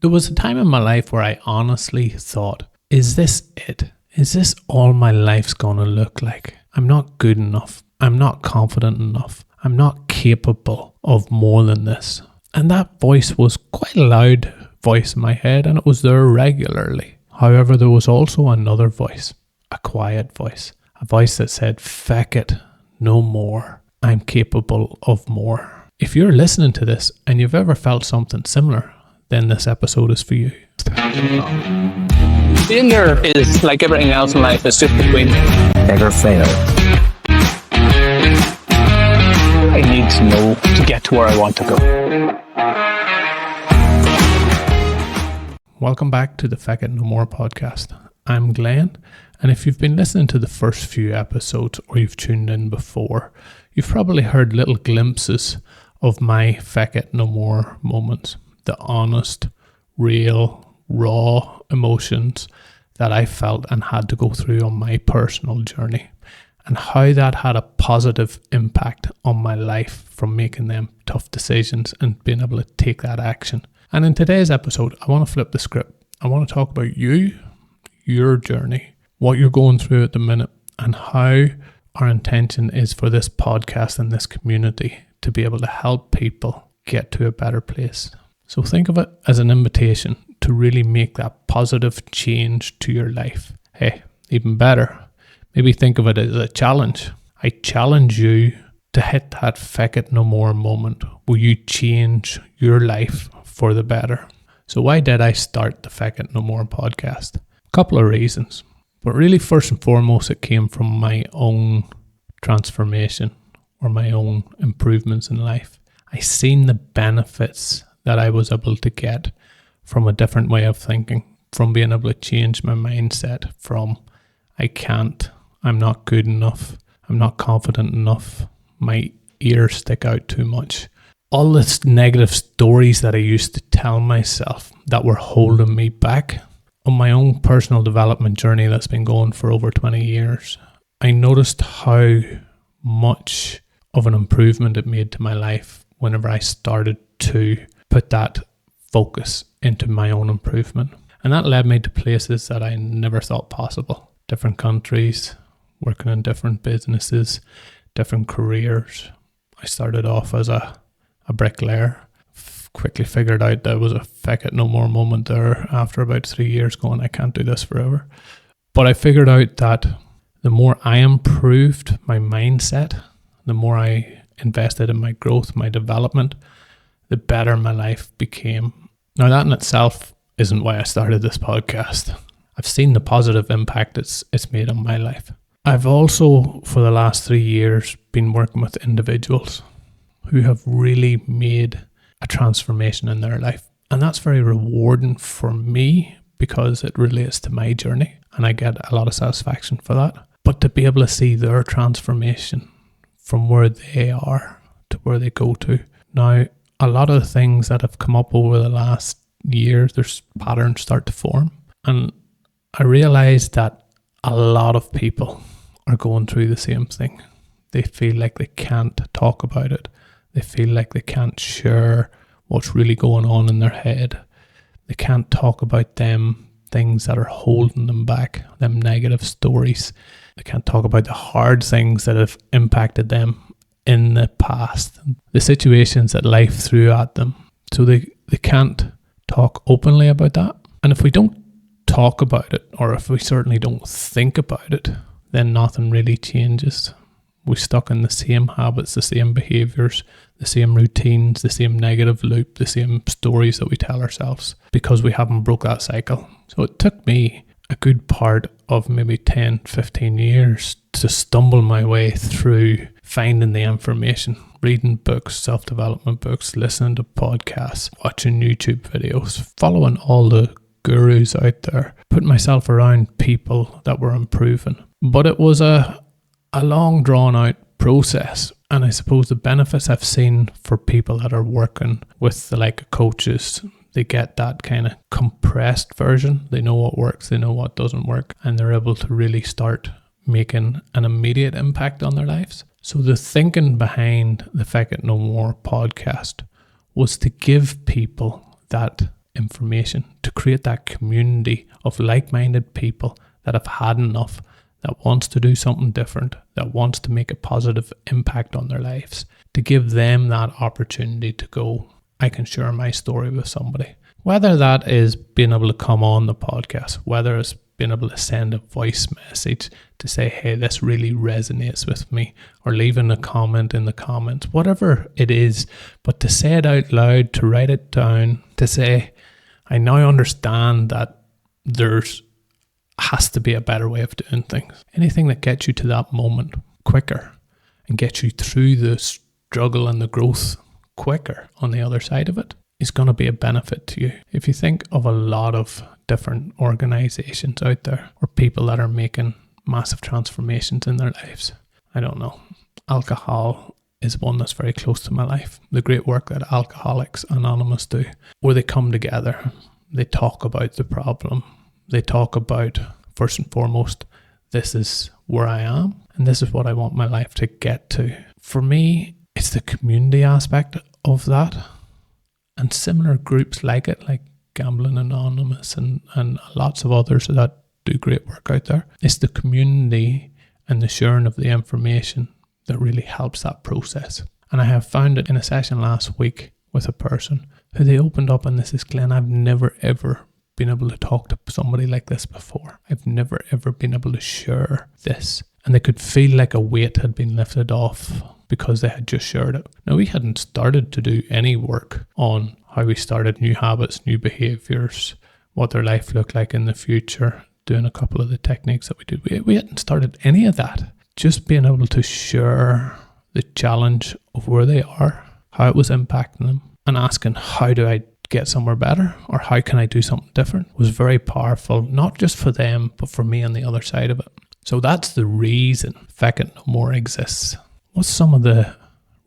There was a time in my life where I honestly thought, is this it? Is this all my life's gonna look like? I'm not good enough. I'm not confident enough. I'm not capable of more than this. And that voice was quite a loud voice in my head, and it was there regularly. However, there was also another voice, a quiet voice, a voice that said, "Feck it, no more. I'm capable of more." If you're listening to this and you've ever felt something similar, then this episode is for you. Failure is like everything else in life, it's just between never fail. I need to know to get to where I want to go. Welcome back to the Feck It No More podcast. I'm Glenn, and if you've been listening to the first few episodes or you've tuned in before, you've probably heard little glimpses of my Feck It No More moments. The honest, real, raw emotions that I felt and had to go through on my personal journey, and how that had a positive impact on my life from making them tough decisions and being able to take that action. And in today's episode, I want to flip the script. I want to talk about you, your journey, what you're going through at the minute, and how our intention is for this podcast and this community to be able to help people get to a better place. So think of it as an invitation to really make that positive change to your life. Hey, even better, maybe think of it as a challenge. I challenge you to hit that Feck It No More moment where you change your life for the better. So why did I start the Feck It No More podcast? A couple of reasons. But really, first and foremost, it came from my own transformation or my own improvements in life. I seen the benefits that I was able to get from a different way of thinking, from being able to change my mindset from I can't, I'm not good enough, I'm not confident enough, my ears stick out too much. All this negative stories that I used to tell myself that were holding me back on my own personal development journey that's been going for over 20 years. I noticed how much of an improvement it made to my life whenever I started to put that focus into my own improvement. And that led me to places that I never thought possible. Different countries, working in different businesses, different careers. I started off as a bricklayer. Quickly figured out there was a Feck It No More moment there after about 3 years going, I can't do this forever. But I figured out that the more I improved my mindset, the more I invested in my growth, my development, the better my life became. Now that in itself isn't why I started this podcast. I've seen the positive impact it's made on my life. I've also, for the last 3 years, been working with individuals who have really made a transformation in their life. And that's very rewarding for me because it relates to my journey and I get a lot of satisfaction for that. But to be able to see their transformation from where they are to where they go to. Now, a lot of the things that have come up over the last year, there's patterns start to form. And I realized that a lot of people are going through the same thing. They feel like they can't talk about it. They feel like they can't share what's really going on in their head. They can't talk about them things that are holding them back, them negative stories. They can't talk about the hard things that have impacted them in the past, the situations that life threw at them. So they can't talk openly about that. And if we don't talk about it, or if we certainly don't think about it, then nothing really changes. We're stuck in the same habits, the same behaviours, the same routines, the same negative loop, the same stories that we tell ourselves because we haven't broke that cycle. So it took me a good part of maybe 10, 15 years to stumble my way through finding the information, reading books, self-development books, listening to podcasts, watching YouTube videos, following all the gurus out there, putting myself around people that were improving. But it was a long drawn out process. And I suppose the benefits I've seen for people that are working with the like of coaches, they get that kind of compressed version. They know what works, they know what doesn't work, and they're able to really start making an immediate impact on their lives. So the thinking behind the Feck It No More podcast was to give people that information, to create that community of like-minded people that have had enough, that wants to do something different, that wants to make a positive impact on their lives, to give them that opportunity to go, I can share my story with somebody. Whether that is being able to come on the podcast, whether it's being able to send a voice message to say, hey, this really resonates with me, or leaving a comment in the comments, whatever it is, but to say it out loud, to write it down, to say, I now understand that there's has to be a better way of doing things. Anything that gets you to that moment quicker and gets you through the struggle and the growth quicker on the other side of it is going to be a benefit to you. If you think of a lot of different organizations out there or people that are making massive transformations in their lives, I don't know, alcohol is one that's very close to my life. The great work that Alcoholics Anonymous do, where they come together, they talk about the problem, they talk about, first and foremost, this is where I am and this is what I want my life to get to. For me, it's the community aspect of that, and similar groups like it, like Gambling Anonymous and lots of others that do great work out there. It's the community and the sharing of the information that really helps that process. And I have found it in a session last week with a person who they opened up, and this is, Glenn, I've never ever been able to talk to somebody like this before. I've never ever been able to share this. And they could feel like a weight had been lifted off because they had just shared it. Now, we hadn't started to do any work on how we started new habits, new behaviors, what their life looked like in the future, doing a couple of the techniques that we did. We hadn't started any of that. Just being able to share the challenge of where they are, how it was impacting them, and asking, how do I get somewhere better, or how can I do something different, was very powerful, not just for them, but for me on the other side of it. So that's the reason Feck It No More exists. What's some of the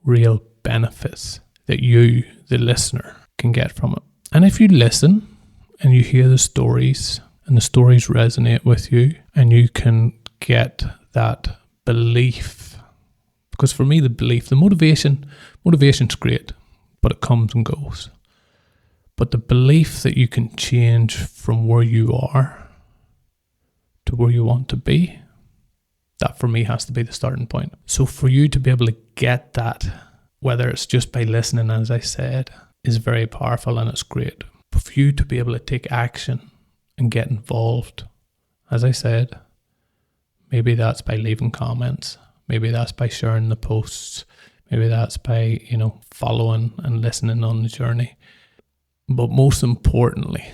real benefits that you, the listener, can get from it? And if you listen and you hear the stories and the stories resonate with you, and you can get that belief, because for me, the belief, the motivation's great, but it comes and goes. But the belief that you can change from where you are to where you want to be, that for me has to be the starting point. So for you to be able to get that, whether it's just by listening, as I said, is very powerful and it's great. But for you to be able to take action and get involved, as I said, maybe that's by leaving comments, maybe that's by sharing the posts, maybe that's by, following and listening on the journey. But most importantly,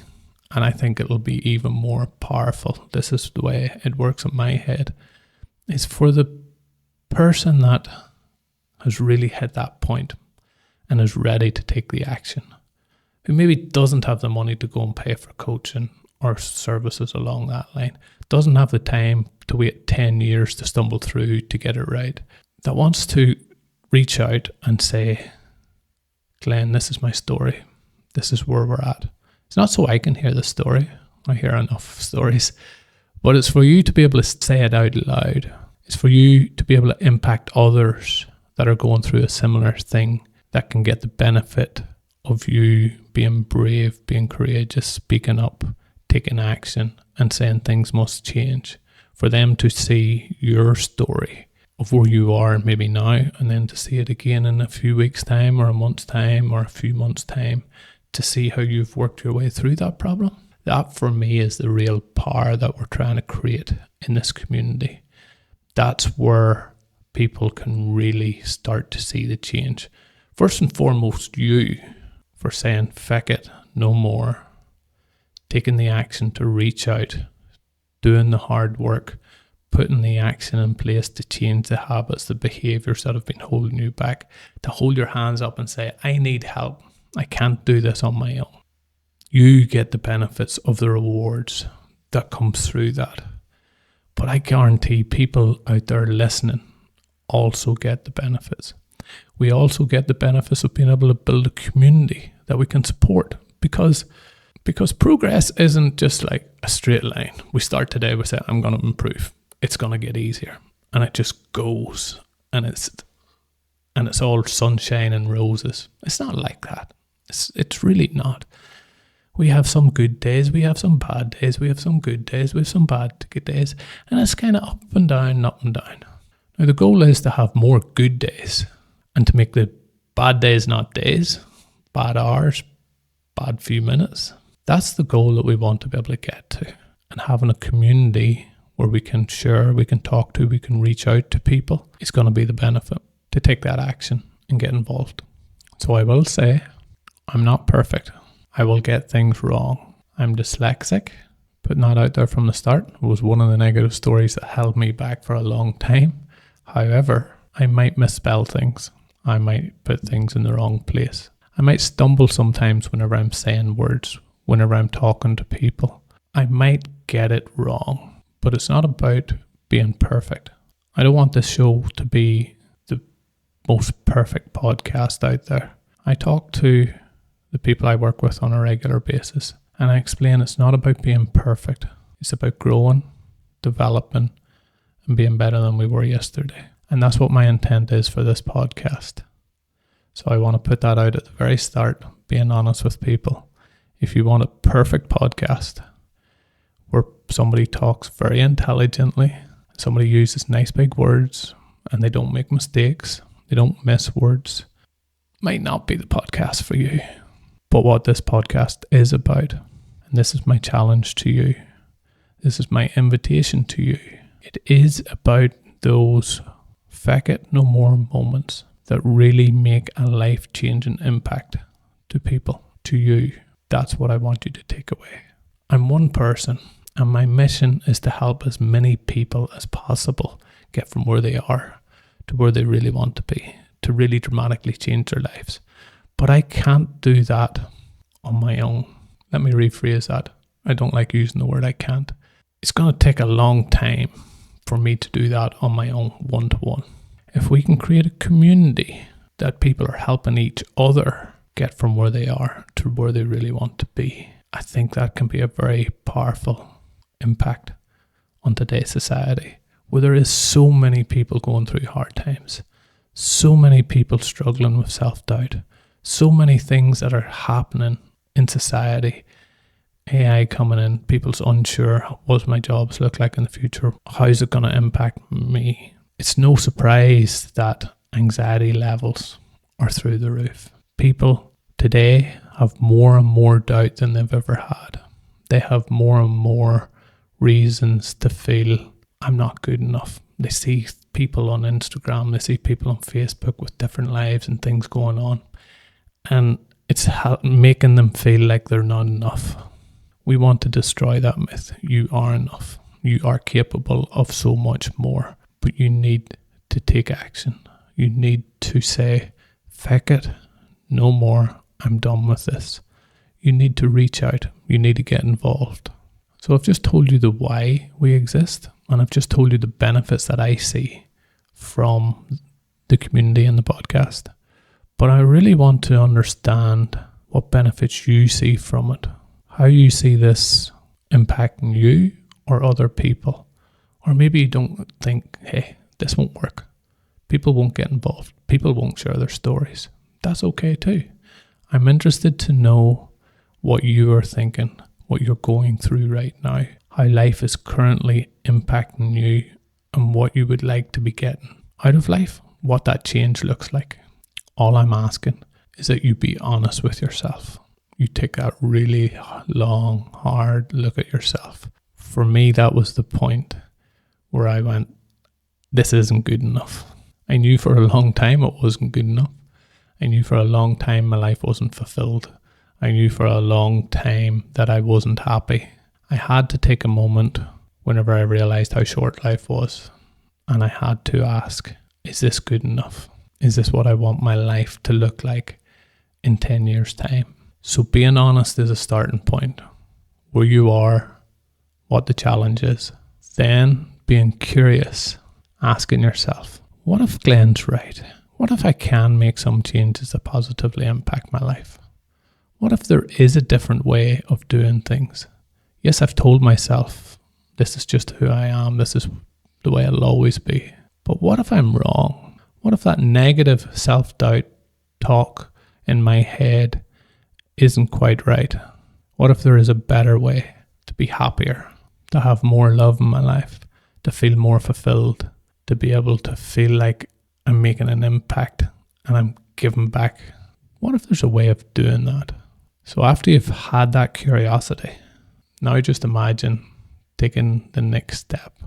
and I think it'll be even more powerful, this is the way it works in my head, is for the person that has really hit that point and is ready to take the action, who maybe doesn't have the money to go and pay for coaching or services along that line, doesn't have the time to wait 10 years to stumble through to get it right, that wants to reach out and say, Glenn, this is my story. This is where we're at. It's not so I can hear the story. I hear enough stories. But it's for you to be able to say it out loud. It's for you to be able to impact others that are going through a similar thing, that can get the benefit of you being brave, being courageous, speaking up, taking action, and saying things must change. For them to see your story of where you are maybe now, and then to see it again in a few weeks' time, or a month's time, or a few months' time, to see how you've worked your way through that problem. That for me is the real power that we're trying to create in this community. That's where people can really start to see the change. First and foremost, you, for saying Feck It No More, taking the action to reach out, doing the hard work, putting the action in place to change the habits, the behaviors that have been holding you back, to hold your hands up and say, I need help. I can't do this on my own. You get the benefits of the rewards that comes through that. But I guarantee people out there listening also get the benefits. We also get the benefits of being able to build a community that we can support, because progress isn't just like a straight line. We start today, we say, I'm going to improve. It's going to get easier. And it just goes. And it's all sunshine and roses. It's not like that. It's really not. We have some good days, we have some bad days, we have some good days, we have some bad good days, and it's kind of up and down, up and down. Now the goal is to have more good days and to make the bad days not days, bad hours, bad few minutes. That's the goal that we want to be able to get to. And having a community where we can share, we can talk to, we can reach out to people is going to be the benefit to take that action and get involved. So I will say, I'm not perfect. I will get things wrong. I'm dyslexic. Putting that out there from the start was one of the negative stories that held me back for a long time. However, I might misspell things. I might put things in the wrong place. I might stumble sometimes whenever I'm saying words, whenever I'm talking to people. I might get it wrong, but it's not about being perfect. I don't want this show to be the most perfect podcast out there. I talk to the people I work with on a regular basis, and I explain it's not about being perfect. It's about growing, developing, and being better than we were yesterday. And that's what my intent is for this podcast. So I want to put that out at the very start, being honest with people. If you want a perfect podcast where somebody talks very intelligently, somebody uses nice big words, and they don't make mistakes, they don't miss words, might not be the podcast for you. But what this podcast is about, and this is my challenge to you, this is my invitation to you, it is about those feck it no more moments that really make a life-changing impact to people, to you. That's what I want you to take away. I'm one person, and my mission is to help as many people as possible get from where they are to where they really want to be, to really dramatically change their lives. But I can't do that on my own. Let me rephrase that. I don't like using the word I can't. It's going to take a long time for me to do that on my own, one-to-one. If we can create a community that people are helping each other get from where they are to where they really want to be, I think that can be a very powerful impact on today's society, where there is so many people going through hard times, so many people struggling with self-doubt, so many things that are happening in society. AI coming in, people's unsure, what does my jobs look like in the future? How's it going to impact me? It's no surprise that anxiety levels are through the roof. People today have more and more doubt than they've ever had. They have more and more reasons to feel I'm not good enough. They see people on Instagram, they see people on Facebook with different lives and things going on, and it's making them feel like they're not enough. We want to destroy that myth. You are enough. You are capable of so much more, but you need to take action. You need to say, feck it, no more, I'm done with this. You need to reach out. You need to get involved. So I've just told you the why we exist, and I've just told you the benefits that I see from the community and the podcast. But I really want to understand what benefits you see from it, how you see this impacting you or other people. Or maybe you don't think, hey, this won't work. People won't get involved. People won't share their stories. That's okay too. I'm interested to know what you are thinking, what you're going through right now, how life is currently impacting you, and what you would like to be getting out of life, what that change looks like. All I'm asking is that you be honest with yourself. You take that really long, hard look at yourself. For me, that was the point where I went, this isn't good enough. I knew for a long time it wasn't good enough. I knew for a long time my life wasn't fulfilled. I knew for a long time that I wasn't happy. I had to take a moment whenever I realized how short life was, and I had to ask, is this good enough? Is this what I want my life to look like in 10 years' time? So being honest is a starting point. Where you are, what the challenge is. Then being curious, asking yourself, what if Glenn's right? What if I can make some changes that positively impact my life? What if there is a different way of doing things? Yes, I've told myself, this is just who I am, this is the way I'll always be. But what if I'm wrong? What if that negative self-doubt talk in my head isn't quite right? What if there is a better way to be happier, to have more love in my life, to feel more fulfilled, to be able to feel like I'm making an impact and I'm giving back? What if there's a way of doing that? So after you've had that curiosity, now just imagine taking the next step,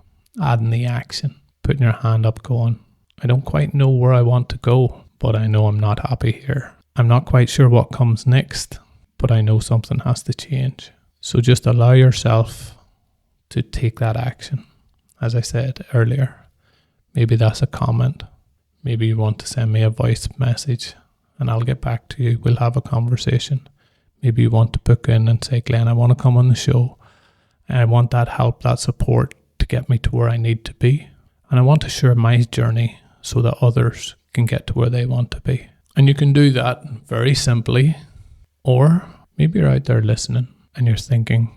adding the action, putting your hand up going, I don't quite know where I want to go, but I know I'm not happy here. I'm not quite sure what comes next, but I know something has to change. So just allow yourself to take that action. As I said earlier, maybe that's a comment. Maybe you want to send me a voice message and I'll get back to you. We'll have a conversation. Maybe you want to book in and say, Glenn, I want to come on the show. And I want that help, that support to get me to where I need to be. And I want to share my journey so that others can get to where they want to be. And you can do that very simply. Or maybe you're out there listening and you're thinking,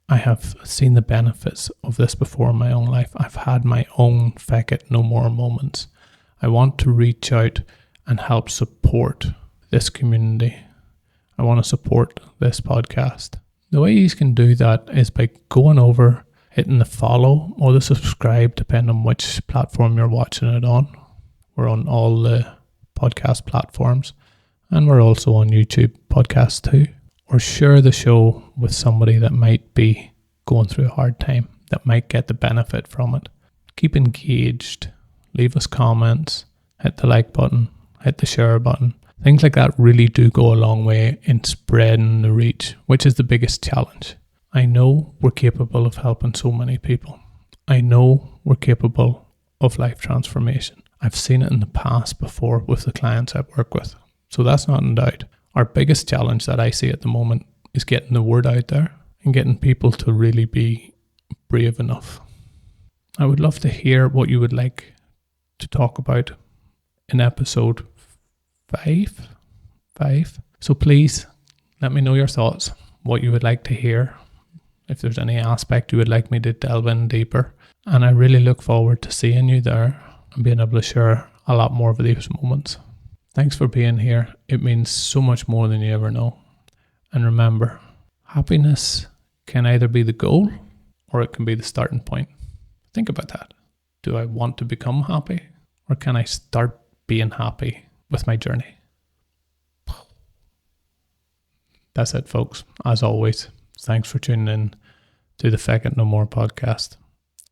I have seen the benefits of this before in my own life. I've had my own Feck It no more moments. I want to reach out and help support this community. I want to support this podcast. The way you can do that is by going over, hitting the follow or the subscribe, depending on which platform you're watching it on. We're on all the podcast platforms, and we're also on YouTube podcasts too. Or share the show with somebody that might be going through a hard time, that might get the benefit from it. Keep engaged, leave us comments, hit the like button, hit the share button. Things like that really do go a long way in spreading the reach, which is the biggest challenge. I know we're capable of helping so many people. I know we're capable of life transformation. I've seen it in the past before with the clients I work with. So that's not in doubt. Our biggest challenge that I see at the moment is getting the word out there and getting people to really be brave enough. I would love to hear what you would like to talk about in episode 5. So please let me know your thoughts, what you would like to hear, if there's any aspect you would like me to delve in deeper. And I really look forward to seeing you there and being able to share a lot more of these moments. Thanks for being here. It means so much more than you ever know. And remember, happiness can either be the goal or it can be the starting point. Think about that. Do I want to become happy, or can I start being happy with my journey? That's it, folks. As always, thanks for tuning in to the Feck It No More podcast.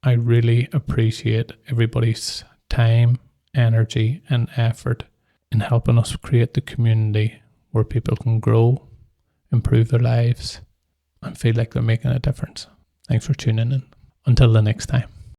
I really appreciate everybody's time, energy, and effort in helping us create the community where people can grow, improve their lives, and feel like they're making a difference. Thanks for tuning in. Until the next time.